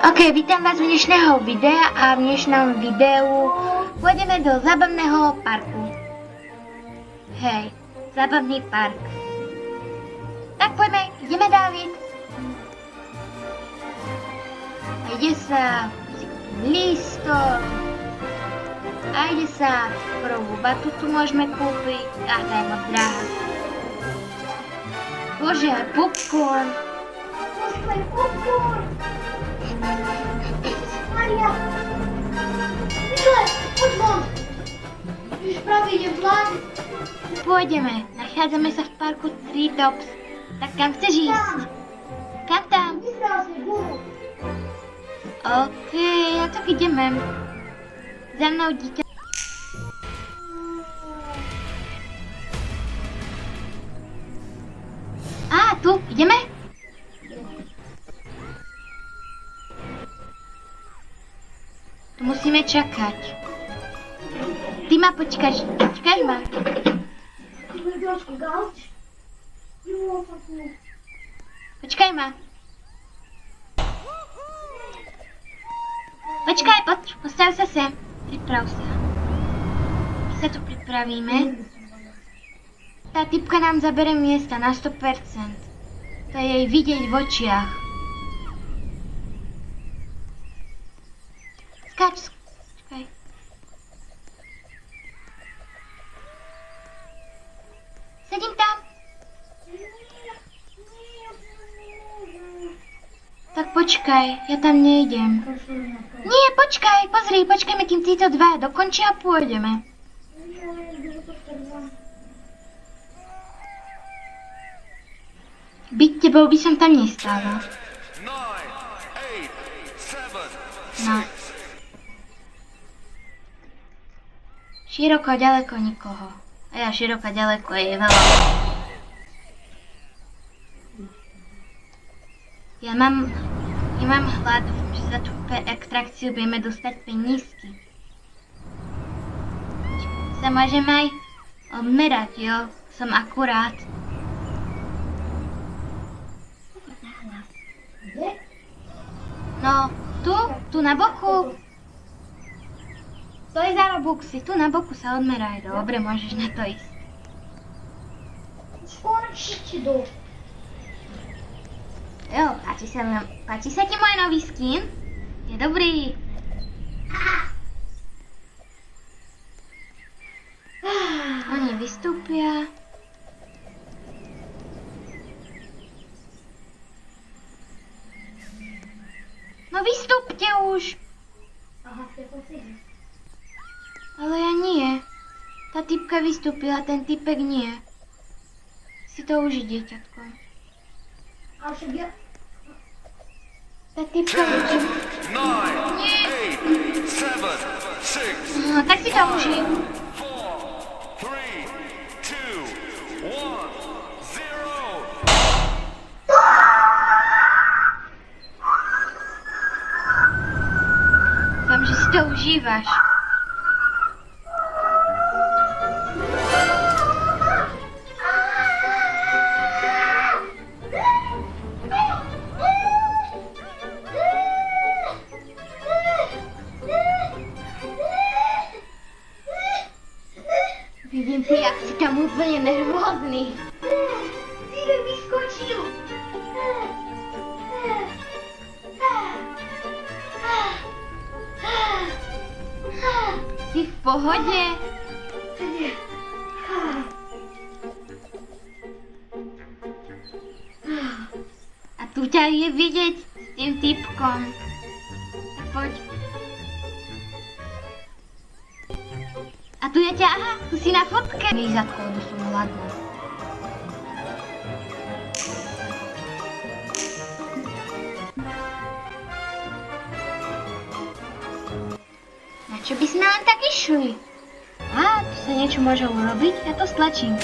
Ok, vítam vás z dnešného videa a v dnešnom videu pôjdeme do zábavného parku. Hej, zábavný park. Tak poďme, ideme, Dávid. A ide sa lístok. A ide sa prvú batutu môžeme kúpiť. A tá je moc drahá. Bože, aj popcorn. Popcorn! Maria! Mile, poď von! Už práve idem vládať. Pôjdeme, nachádzame sa v parku Three Tops. Tak kam chceš ísť? Kam tam? Vyzerá sa guru. OK, no tak ideme. Za mnou, dieťa. Á, tu, ideme? Tu musíme čakať. Ty ma počkáš ma. Trošku gauč. Jo, fakú. Počkaj ma. Počkaj, postav sa sem. Priprav sa. My sa tu pripravíme. Tá typka nám zabere miesta na 100%. To je jej vidieť v očiach. Skáč. Počkaj. Sedím tam. Tak počkaj, ja tam nejdem. Nie, počkaj, pozri, počkajme, kým títo dva dokončia a pôjdeme. Byť tebou by som tam nestála. No. Široko, ďaleko nikoho. A ja široko, ďaleko je veľa. Ja mám hlad, že za tú atrakciu budeme dostať penízky. Sa môžem aj odmerať, jo? Som akurát. No, tu na boku. To je za Robuxy, tu na boku sa odmeraj. Dobre, môžeš na to ísť. Skôr ešte do. Jo, páči sa ti môj nový skin? Je dobrý. Oni vystúpia. No vystúpte už. Aha, to je Ale ja nie. Tá typka vystúpila, ten typek nie. Si to užij, dieťatko. A však ja... Tá typka už... 9, 8, 7, 6, No, tak si to užij. 4, 3, 2, 1, 0. Dúfam, že si to užívaš. Vidím ty, jak si tam úplne nervózny. Ty vyskočil. Si v pohode? A tu ťa je vidieť s tým typkom. Tak poď. A tu je ťa, aha, tu si na fotke. Lízatko, lebo som hladná. Na čo by sme len tak išli? Á, tu sa niečo môže urobiť, ja to stlačím.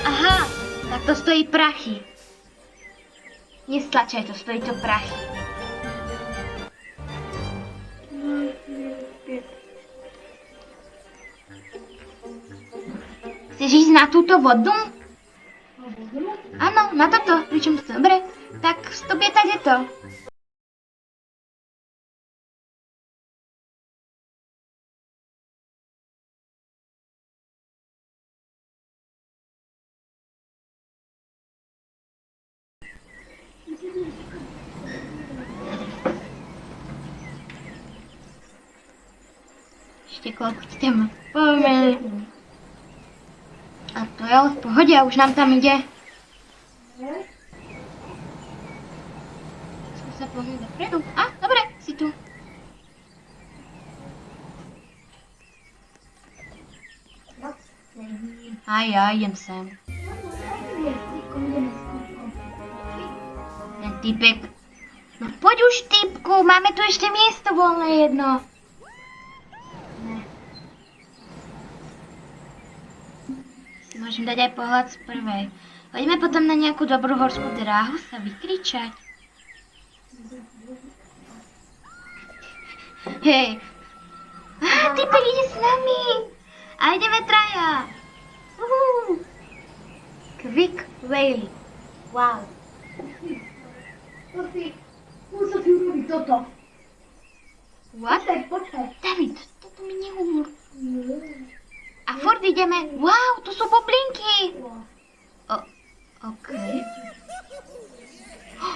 Aha, tak to stojí prachy. Nestlačaj to, stojí to prachy. Chceš ísť na túto vodu? Áno, na toto, pričom dobre. Tak tobě tady to. Ještě kolik jdeme. Pojďme. A to je ale v pohodě, už nám tam jde. Jsme se pohli dopředu. A, dobré, jsi tu. A já jdem sem. Ten týpek. No pojď už, týpku, máme tu ještě místo volné jedno. Môžem dať aj pohľad z prvej. Poďme potom na nejakú dobrú horskú dráhu sa vykričať. Hej. Typek ide s nami. A ideme traja. Quick Whale. Wow. Musím si urobiť toto. What? Počkaj. David, toto mi nehovor. A furt ideme. Wow, tu sú bublinky. OK.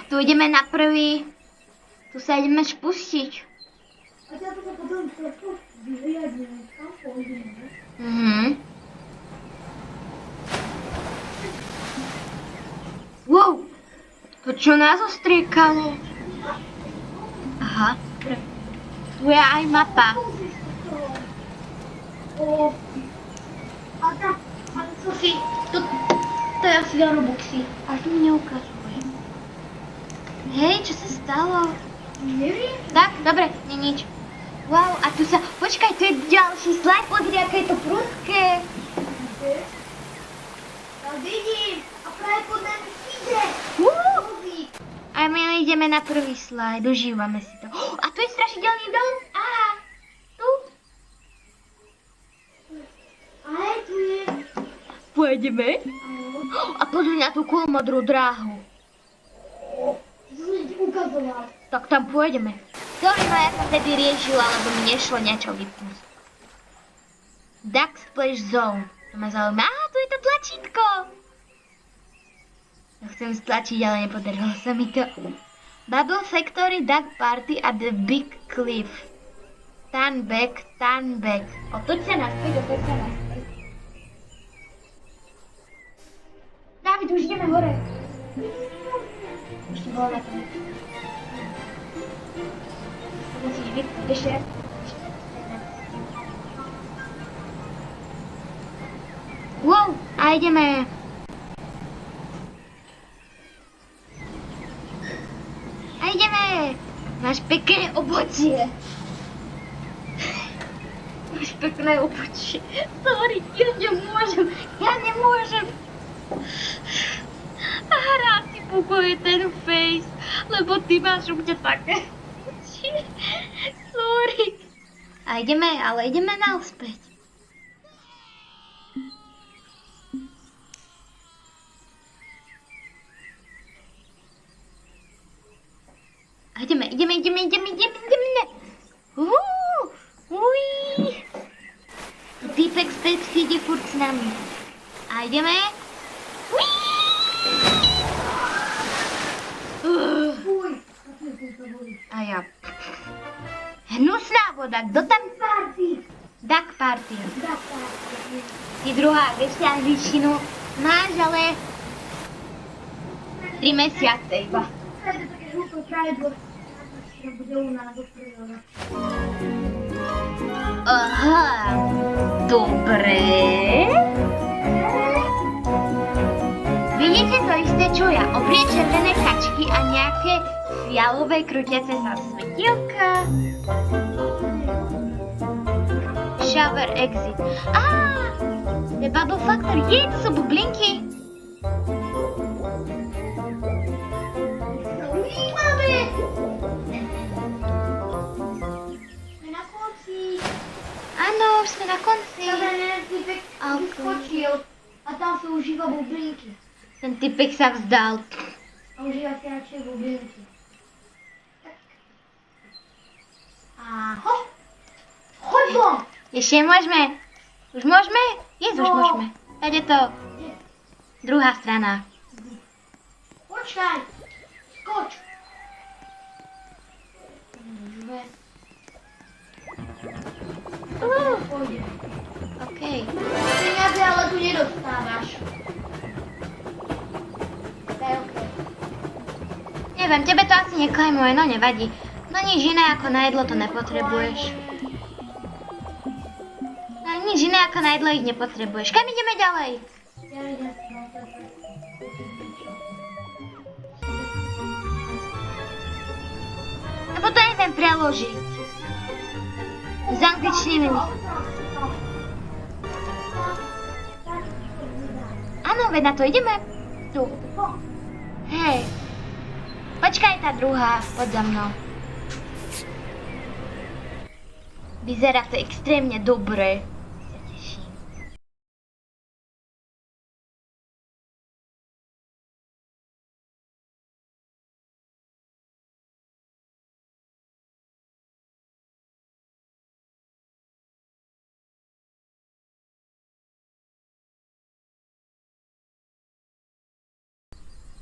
Tu ideme na prvý. Tu sa ideme spustiť. A ja to potom trošku vyriadím. Kam pôjdeme? Wow, to čo nás ostriekalo? Aha, tu je aj mapa. A co si, to je asi na Robuxy. A tu mi neukazuje. Hej, čo sa stalo? Neviem. Tak, dobre, nie nič. Wow, a tu sa, počkaj, tu je ďalší slajd, pozri, aké je to prudké. Ja vidím. A práve pod nami ide. Vozík. A my ideme na prvý slajd, užívame si to. A tu je strašidelný dom. Aha, tu. Ale tu je. Pôjdeme. A pozri na tú kulmodrú dráhu. To som ti ukazoval. Tak tam pôjdeme. Sorry, no ja som vtedy riešila, lebo mi nešlo niečo vypnúť. Duck Splash Zone. To ma zaujíma. Á, tu je to tlačítko. To chcem stlačiť, ale nepodarilo sa mi to. Bubble Factory, Duck Party a The Big Cliff. Turn back, turn back. Otoď sa naspäť, otoď sa naspäť. Dávid, už ideme hore. Už to bolo na tom. Musíš vypnúť ešte raz. Wow, a ideme. A ideme. Máš pekné obočie. Máš pekné obočie. Sorry, ja nemôžem. Ja nemôžem. A rád si pukuje ten face, lebo ty máš u mňa také. Sorry. A ideme, ale ideme naspäť. A ideme. Uí. Týpek z Pepsi ide furt s nami. A ideme. Uí. Fuj. A ja. Hnusná voda, kto tam? Party. Duck Party. Duck Party. Ty druhá, ešte angličtinu máš, ale 3 mesiace iba. To je také žlúto pravidlo. Že bude u nás do prvého. Aha, dobre. Vidíte to isté, čo ja? Obrie červené kačky a nejaké fialové krútiace sa svetielka. Shower exit. Á, to je Bubble Factory. Je, to sú bublinky. Máme! Sme na konci. Áno, už sme na konci. Ten typek vyskočil a tam sú už iba bublinky. Ten typek sa vzdal. A užívá si radši bublinky. Aho! Choď von! Ešte môžeme? Už môžeme? Jesť už No. môžeme. Teď je to druhá strana. Počkaj! Skoč! Môžeme. Pôjde. OK. Peniaze ale tu nedostávaš. To je OK. Neviem, tebe to asi neklejmuje, no nevadí. No nič iné ako na jedlo to nepotrebuješ. No nič iné ako na jedlo ich nepotrebuješ. Kam ideme ďalej? Ja idem si na to niečo. Lebo to neviem preložiť. Z angličtiny. Áno, veď na to ideme. Tu. Hej. Počkaj, tá druhá. Poď za mnou. Vyzerá to extrémne dobre. Sa teším.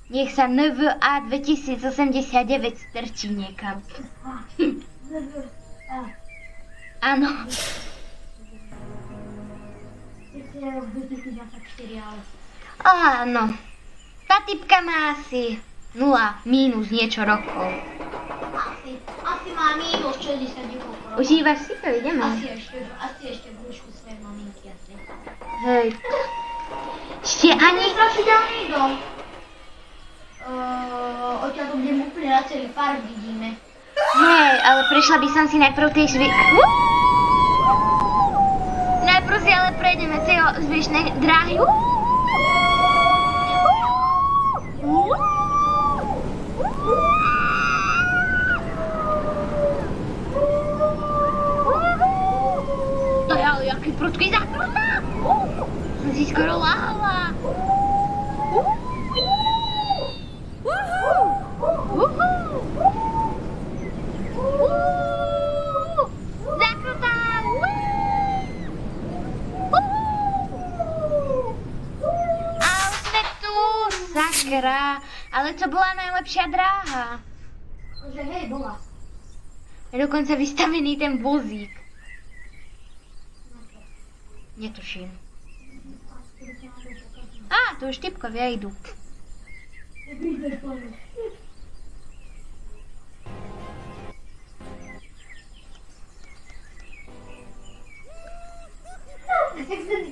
Nech sa NVA 2089 strčí niekam. Áno. Áno. Tá typka má asi 0 mínus niečo rokov. Asi má mínus 60 rokov. Užívaš si to? Ideme. Asi ešte brúšku svojej maminky asi. Hej. Ešte ani... Strašidelný dom. Odtiaľ to budem úplne na celý park vidíme. Hej, ale prešla by som si najprv tie Najprv si ale prejdeme tie zvyšné dráhy. To je ale jaký prudký zákrutá. Som si skoro láhala. Zakrutá! A už sme tu, sakra. Ale to bola najlepšia dráha. Že hej, bola. Je dokonca vystavený ten vozík. Netuším. Á, tu už typkovia idú.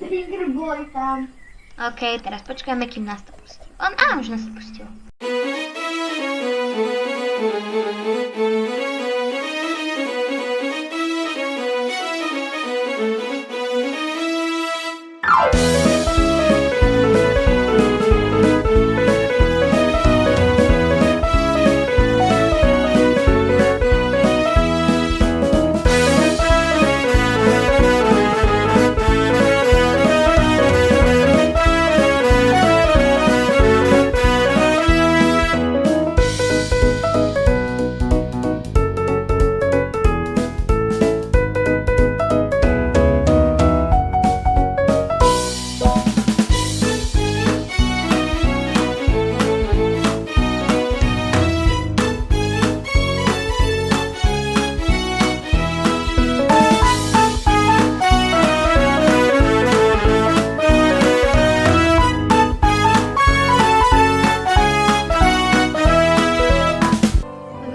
Trigger boy tam. OK, teraz počkajme, kým nás to pustí. Už nás pustil.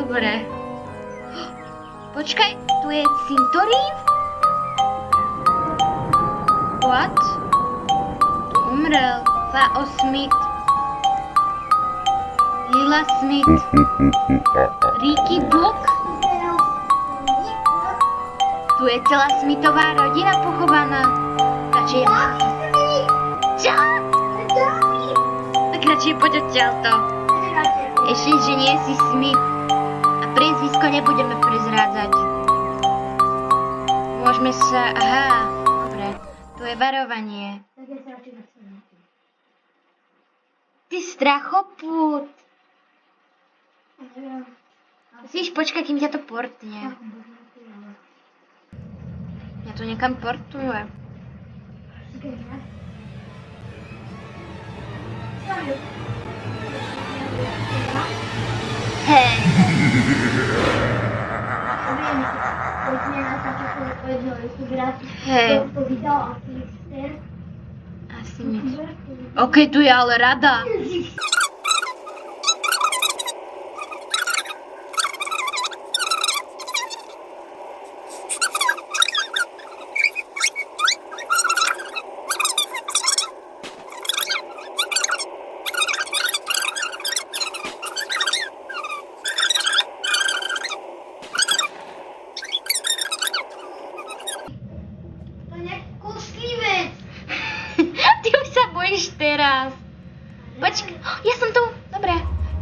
Dobre. Počkaj, tu je cintorín? What? Tu umrel V.O. Smith. Lila Smith. Ricky Block. Tu je celá Smithová rodina pochovaná. Radšej... Čo? Tak radšej poď odtiaľto. Ešte, že nie si Smith. A priezvisko nebudeme prezrádzať. Môžeme sa... Aha, dobre. Tu je varovanie. Ty strachopút. Musíš počkať, kým ťa to portne. Mňa to niekam portuje. Hej. Hej. Asi nič. Okej, tu je ale rada. Ty už sa bojíš teraz. Ja som tu. Dobre.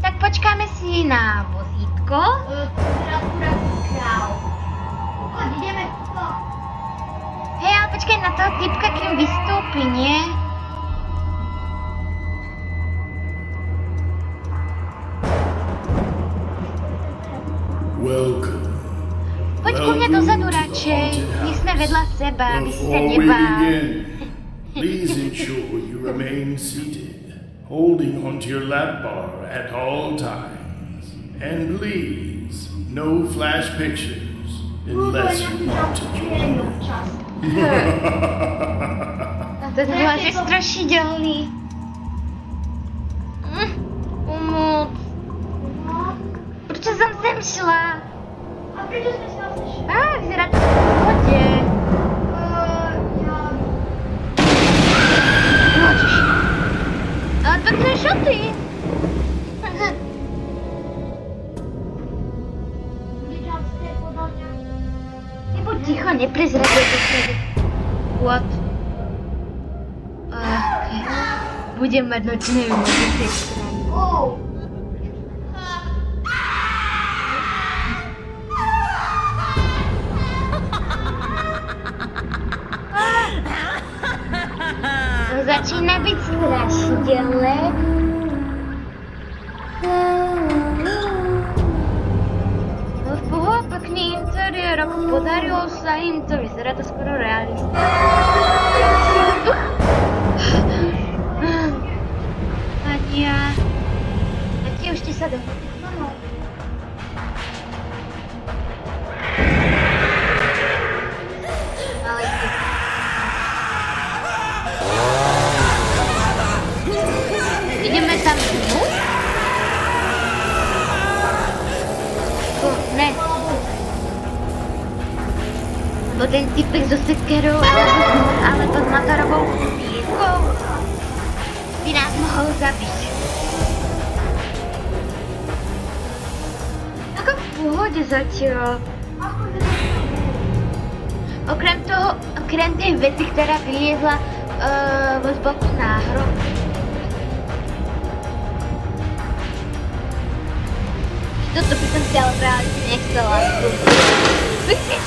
Tak počkáme si na vozítko. Hej, ale počkaj na toho typka, kým vystúpi, nie? Welcome. Poď ku mne dozadu radšej. My sme vedľa seba, aby si sa Before we nebál. begin, please ensure you remain seated, holding onto your lap bar at all times. And please, no flash pictures unless you want to join. A to bol asi strašidelný. Pomôcť. Prečo som sem šla? Vyzerá to v pohode. Ježiš. Ale pekné šaty. Ty buď ticho, neprezradil to sebe. What? Okay. Budem mať nočné výmody z tej strany. To začína byť strašidelné. No v poho, pekný interiér, ako podarilo sa im to, vyzerá to skoro realisticky. Ania, aký už ti sa domov? Ideme tam dnu? Ne. Bo ten typek so sekerou alebo s motorovou pílkou by nás mohol zabiť. Ako v pohode zatiaľ. Okrem toho, okrem tej veci, ktorá vyliezla z boku náhrod. Toto by som si ale práve nechcela skúsiť.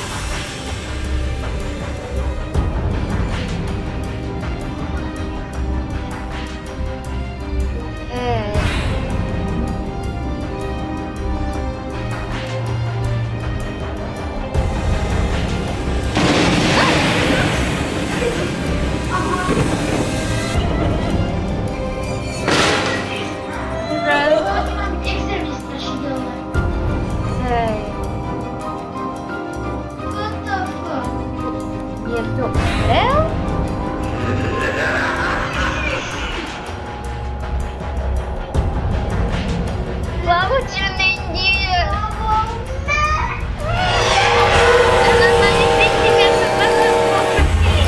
Niekto umrel? Plavučný diel! Normálne cítim, ja sa bavím pokrčí.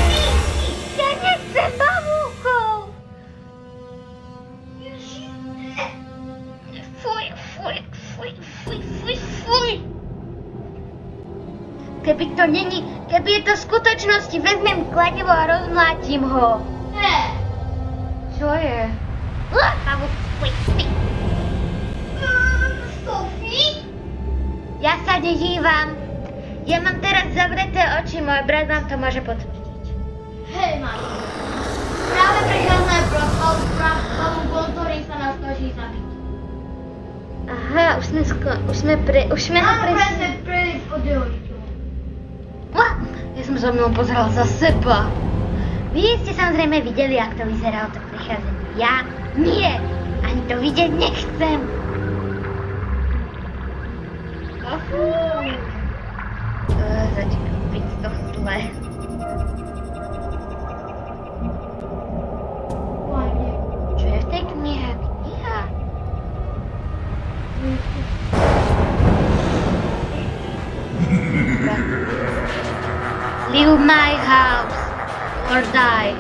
Ja nechcem bavúkov! Fuj, fuj, fuj, fuj, fuj, fuj! Keby to není, keby je to v skutočnosti, vezmem kladivo a rozmlátim ho. Čo je? Pavúk, fuj, fuj. Sophie? Ja sa nedívam. Ja mám teraz zavreté oči, môj brat vám to môže potvrdiť. Hej, mami. Práve prechádza protokol, ktorý sa nás snaží zabiť. Aha, už sme ho prešli. Ja som za mnou pozerala za seba. Vy ste samozrejme videli, ak to vyzeralo, to prichádzam. Ja nie, ani to vidieť nechcem. Začína byť to zle. Čo je v tej knihe? Kniha? Leave my house or die.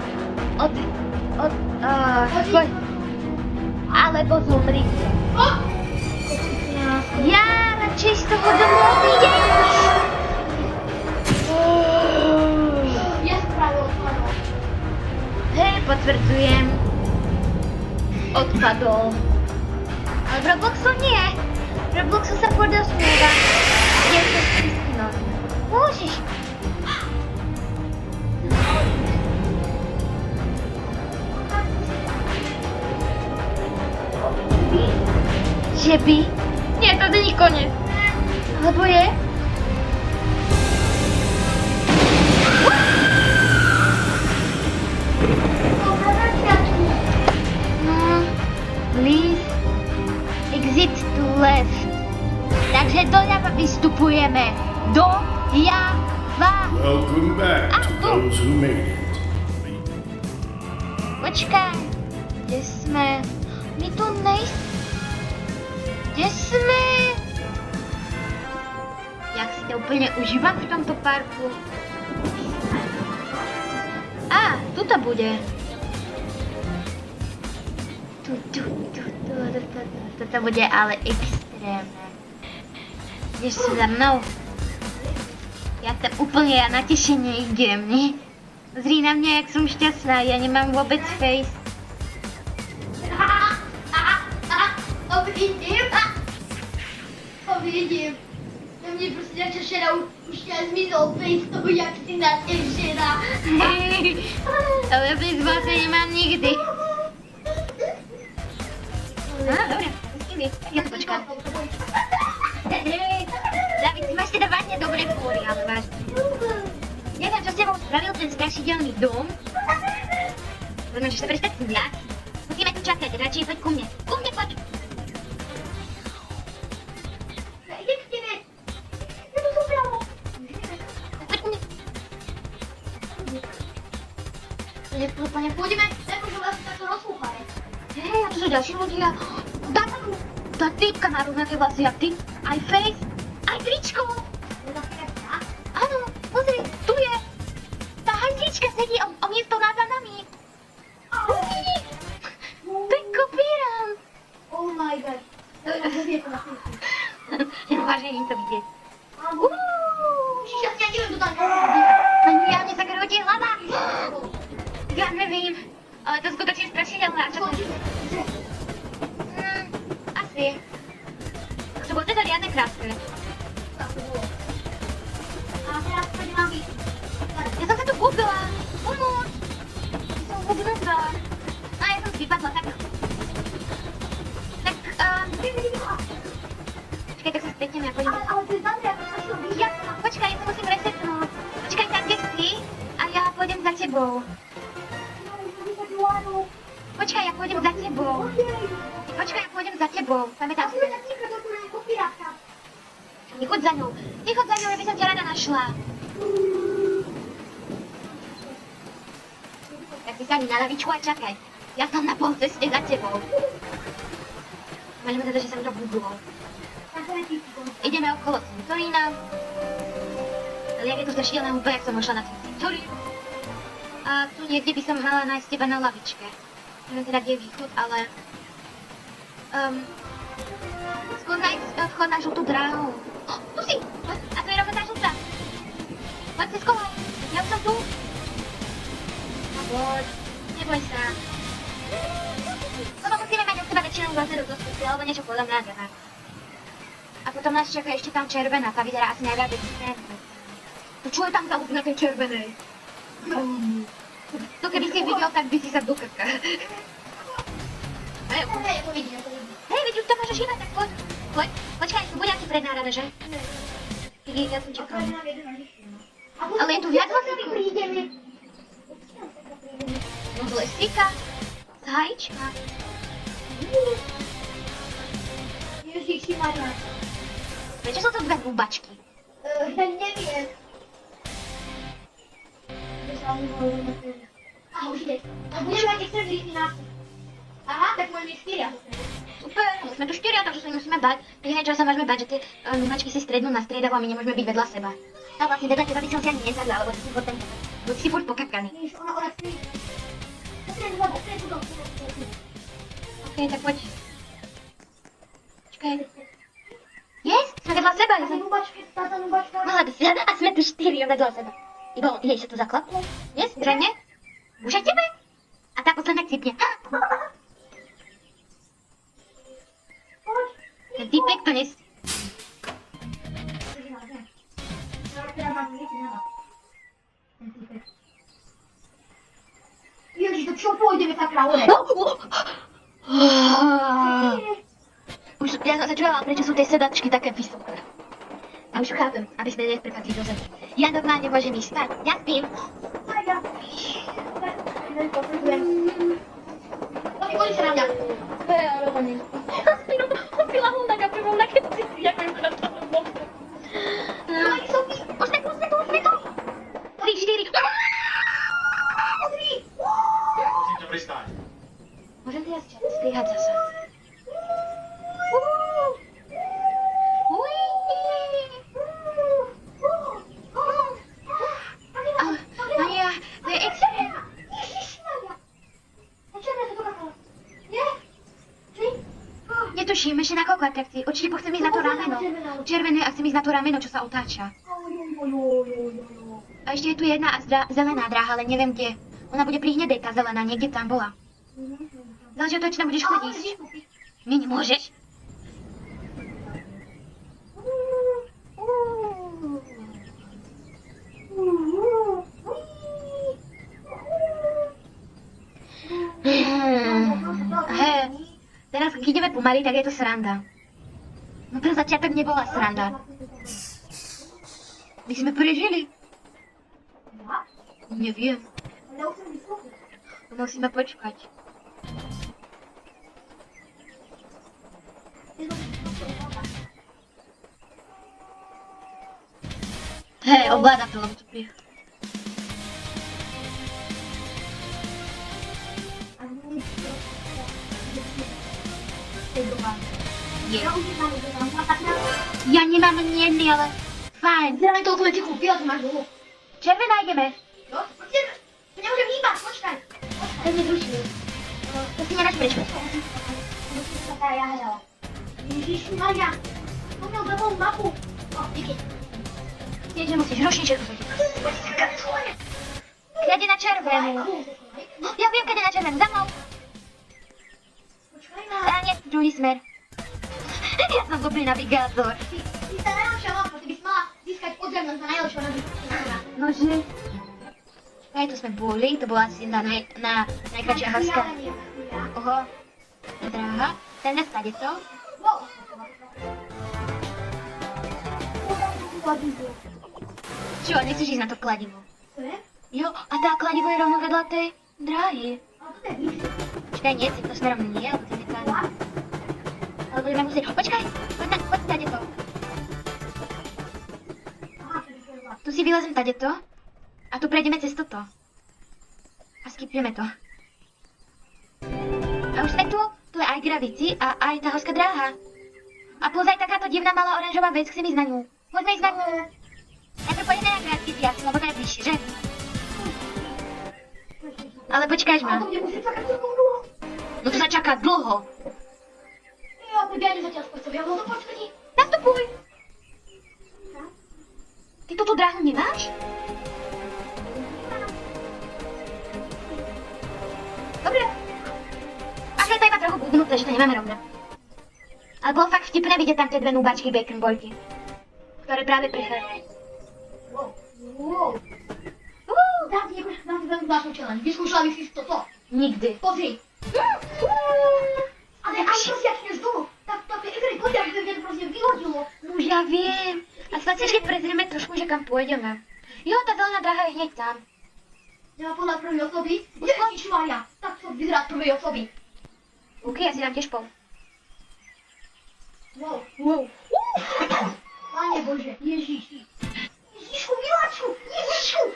Alebo zomri. Ja radšej z toho domu odídem. Ja spravil odpadol. Hej, potvrdzujem. Odpadol. Ale v Robloxu nie. V Robloxu sa furt osmieva. Je to s Kristinou. Môžeš. Že by? Nie, to není koniec. Alebo je? Please. Exit to left. Takže doľava vystupujeme. Doľava. Welcome back to those who made it. Počkaj. Kde sme? My tu nejsme. Kde sme? Jak si to úplne užívam v tomto parku. Tuto bude. Toto bude ale extrémne. Ideš si za mnou? Ja tam úplne na tešenie idem, nie? Zri na mňa, jak som šťastná, ja nemám vôbec face. Vidím. Na mě prostě jak včera už tě zmizel face toho, jak si natěšená. Ale face vlastně nemám nikdy. Dobre, pustím. Ja to počkám. David, ty máš teda vážne dobré fóry, ale vážne. Neviem, čo s tebou spravil ten strašidelný dom. Môžeš sa prestať smiať? Musíme tu čakať, radšej poď ku mne. Ku mne poď! Jde k těmi. Je to soupravo. Poď ku mne. Půjdeme, nemůžu vlastně takto rozslouchat. Hej, a to sú ďalší ľudia. Tá týpka má rovnaké vlasy jak ty. Aj face, aj tričko. Áno, pozri, tu je. Tá hajzlička sedí o miesto nad nami. To je kopírant. Oh my god. To je na hlavě na světě. Vážne im to vidieť. Já si ani to tam Ja mne sa krúti hlava. Ja nevím, ale to skutočne strašidelné. A čo to je? Asi. To bolo teda riadne krásne. A teraz tady mám víc. Ja som sa tu kúpila. Pomôž. Ja som hubnutá. A ja som si vypadla, tak... Počkaj, tak sa stretneme a pôjdeme. Ale ty tam jak to víc. Ja, počkaj, ja sa musím resetnúť. Počkaj tam, kde si a ja pôjdem za tebou. Počkaj, ja pôjdem za tebou. Počkaj, ja pôjdem za tebou. Pamätám si. Nechoď za ňou. Nechoď za ňou, ja by som ťa rada našla. Tak si sadni na lavičku a čakaj. Ja som na pol ceste za tebou. Môžeme za to, že som to budlo. Ideme okolo cintorína. Ale jak je to strašidelné hudba, jak som vošla na ten cintorín. A tu niekde by som mala nájsť teba na lavičke. Neviem teda, kde je východ, ale... skôr nájsť vchod na žltú dráhu. Tu si! A to je rovno tá žltá. Poď cez kolo. Ja už som tu. No poď. Neboj sa. Lebo musíme mať od seba väčšinou dozadu do skúsi, alebo niečo podľa mňa dá. A potom nás čaká ešte tam červená, tá vyzerá asi najviac extrémne. To čo je tam za na tej červenej? To keby si videl, tak by si sa do krka. Hej, veď už tam môžeš iba, tak poď. Počkaj, sú buďaky pred náhrade, že? Ja som čakala. Ale Ale je tu viac vlastníkov. prídeme. No z lesíka, z hajíčka. Ježiši Maria. Prečo sú to dve bubačky? Ja neviem. Aha, už ide. Budeme mať extra lístky na... Aha, tak môžeme 4. Super, sme tu 4, takže sa nemusíme bať. Jediné, čo sa môžeme bať, že tie bubačky si strednú na striedavu a my nemôžeme byť vedľa seba. A vlastne vedľa teba by som si ani nezadla, lebo ty si furt ten... Lebo ty si furt pokakaný. Ježiš, ona stojí. Okej, tak poď. Počkaj. Yes, sme vedľa seba. Táto nubačka. Mala by si, a sme tu 4 vedľa seba. Iba jej sa tu zaklapne. Yes, zrejme. Už aj tebe. A tá posledná cipne. Ten typek to nes... Ježiš, to čo pôjdeme sakra hore? Už ja som sa čuvala, prečo sú tie sedačky také vysoké. A už chápem, aby sme neprepadli do zemi. Ja normálne môžem ísť spať. Ja spím. Pozri sa na mňa. Opila ho taká prvou na keď si ako ju chrátala v boku. Už sme tu. 3, 4. Pozri. Musím ťa pristáť. Môžem ty strihať zasa. Maria, to je extrém. Netuším, ešte na koľko atrakcií. Určite chcem ísť na to rameno. Červené a chcem ísť na to rameno, čo sa otáča. A ešte je tu jedna zelená dráha, ale neviem kde. Ona bude pri hnedej, tá zelená, niekde tam bola. Záleží od toho, či tam budeš chodiť. Nie, nemôžeš. Hej, teraz keď ideme pomaly, tak je to sranda. No pre začiatok nebola sranda. My sme prežili. Neviem. Musíme počkať. Hej, ovládam to, lebo to príde. Ja nemám ani jedný, ale fajn. Zelené toľko veci kúpila, to máš dlho. Červená ideme. Jo, poďme. To nemôžem hýbať, počkaj. To je nezrušili. To si nedáš preč. Ježiši Maria. To měl novou mapu. O, díky. Nie, že musíš rošniček usadiť. Kade na červenú. Ja viem, kade na červenú. Za mnou. Počkaj na... A nie, druhý smer. Ja som dobrý navigátor. Ty sa najlepšia mapa, ty bys mala získať ode mňa za najlepšieho navigátora. Nože. Aj tu sme boli, to bola asi najkračšia horska. Oho. Dráha. Ten nestade to. Čo, nechceš ísť na to kladivo? To je? Jo, a tá kladivo je rovno vedľa tej dráhy. A to je blízko. Počkaj, nie, týmto smerom nie, lebo to je kladivo. Ale budeme musieť... Počkaj, poď tadeto. Aha, to je blízko. Tu si vylezem tadeto. A tu prejdeme cez toto. A skipneme to. A už sme tu. Tu je aj gravici a aj tá horská dráha. A plus aj takáto divná malá oranžová vec, chcem ísť na ňu. Poďme ísť na ňu. Najprv pôjdeme na gravici, asi, lebo to je bližšie, že? Ale počkáš A ma. to bude musieť čakať celkom dlho. No to sa čaká dlho. Jo, to ja nezatiaľ spôsob, ja bol to potvrdí. Nastupuj. Ty túto dráhu nemáš? Dobre. Až je to iba trochu bubnuté, že to nemáme rovno. Ale bolo fakt vtipné vidieť tam tie dve nubačky Bacon Boyky, ktoré práve prichádzajú. Wow. Dám ti veľmi zvláštnu challenge. Vyskúšala by si toto. Nikdy. Pozri. Ale aj to si, ak ideš dolu, tak to je igry, poďme, aby sme to Ja viem. A snad si ešte prezrieme trošku, že kam pôjdeme. Jo, tá zelená dráha je hneď tam. Ja podľa prvej osoby. Ježišmaria, tak to vyzerá z prvej osoby. OK, ja si dám tiež pol. Wow. Pane Bože, Ježiši. Ježišku, Miláčku, Ježišku.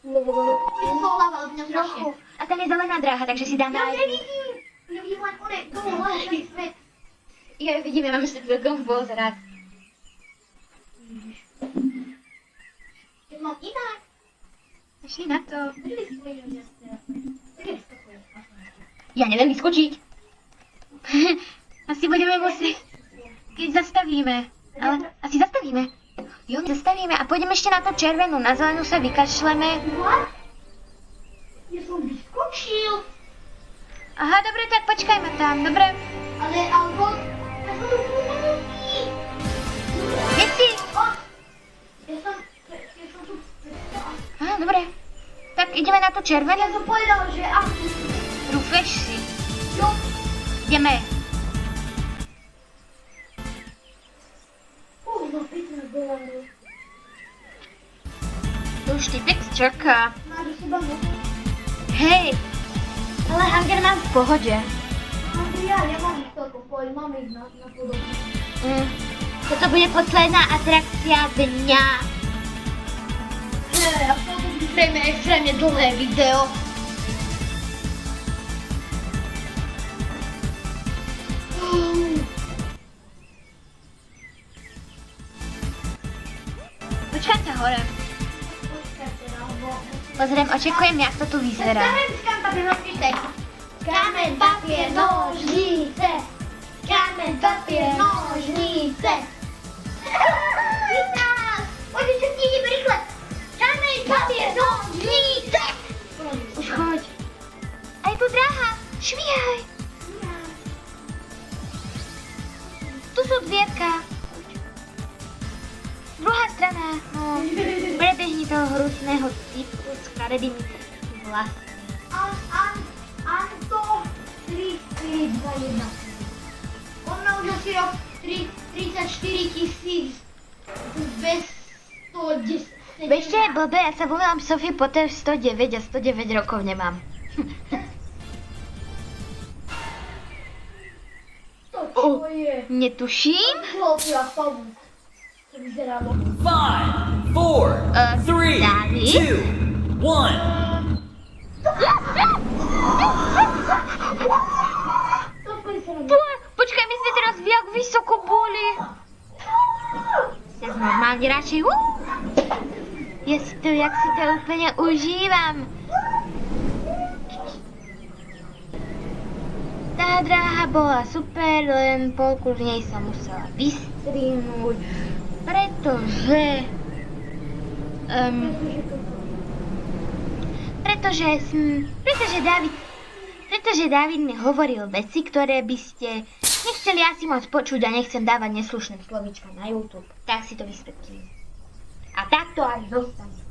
Som hlavala z mňa strašne. Trochu. A tam je zelená dráha, takže si dáme Ja aj... nevidím. Ja vidím len one, dolu, len celý svet. Ja ju vidím, ja mám ešte celkom pozerať. Ja mám inak. Ešte na to. Kde Ja neviem vyskočiť. Asi budeme musieť, keď zastavíme. Ale asi zastavíme. Jo, zastavíme a pôjdeme ešte na tú červenú. Na zelenú sa vykašleme. What? Ja som vyskočil. Aha, dobre, tak počkajme tam, dobre? Ale, alebo... Ja som tu pomenutý. Kde si? Ja som tu... Aha, dobre. Tak ideme na tú Ja červenú. som povedal, že ako... Rúfeš si. Jo. Ideme. Za 15 dolárov. Tu už ty text čaká. Máš u seba moc? Hej. Ale Hunger mám v pohode. Ja nemám ich toľko, poď, mám ich na podobu. Toto bude posledná atrakcia dňa. Hej, a potom zrejme extrémne dlhé video. Počkajte hore. Počkajte, alebo... Pozriem, očekujem, jak to tu vyzerá. Kameň, papier, nožnice. Kameň, papier, nožnice. Vítám! Poďte všetci, ideme rýchle. Kameň, papier, nožnice. Už choď. A je tu dráha. Švíhaj. Tu sú dvierka. Druhá strana. No, prebehni toho hrusného typku s karedými vlasmi. Anto 3, 4, 2, 1. On má už asi rok 34 210. Vieš, čo je blbé? Ja sa volám Sophie Potter 109 a 109 rokov nemám. To čo je? Netuším. Chlopia pavúk. To vyzeralo. 5, 4, 3, David? 2, 1. To vyzeralo. Počkaj, my sme teraz jak vysoko boli. Ja normálne radšej... Ja si to, jak si to úplne užívam. Tá dráha bola super, len polku v nej som musela vystrihnúť, pretože David mi hovoril veci, ktoré by ste nechceli asi moc počuť a nechcem dávať neslušné slovíčka na YouTube. Tak si to vysvetlím. A tak to aj zostane.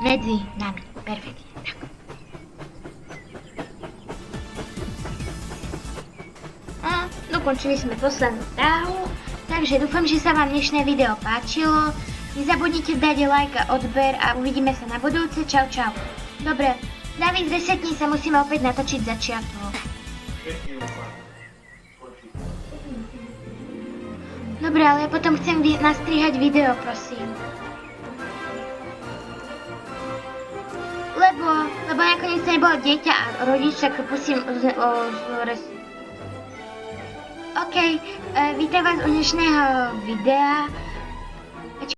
Medzi nami. Perfektne. Tak. A dokončili sme poslednú dráhu. Takže dúfam, že sa vám dnešné video páčilo. Nezabudnite dať like a odber a uvidíme sa na budúce. Čau, čau. Dobre, David, resetni sa, musíme opäť natočiť začiatok. Dobre, ale ja potom chcem nastrihať video, prosím. Lebo nakoniec to nebolo dieťa a rodič, tak pusím OK, vítam vás u dnešného videa.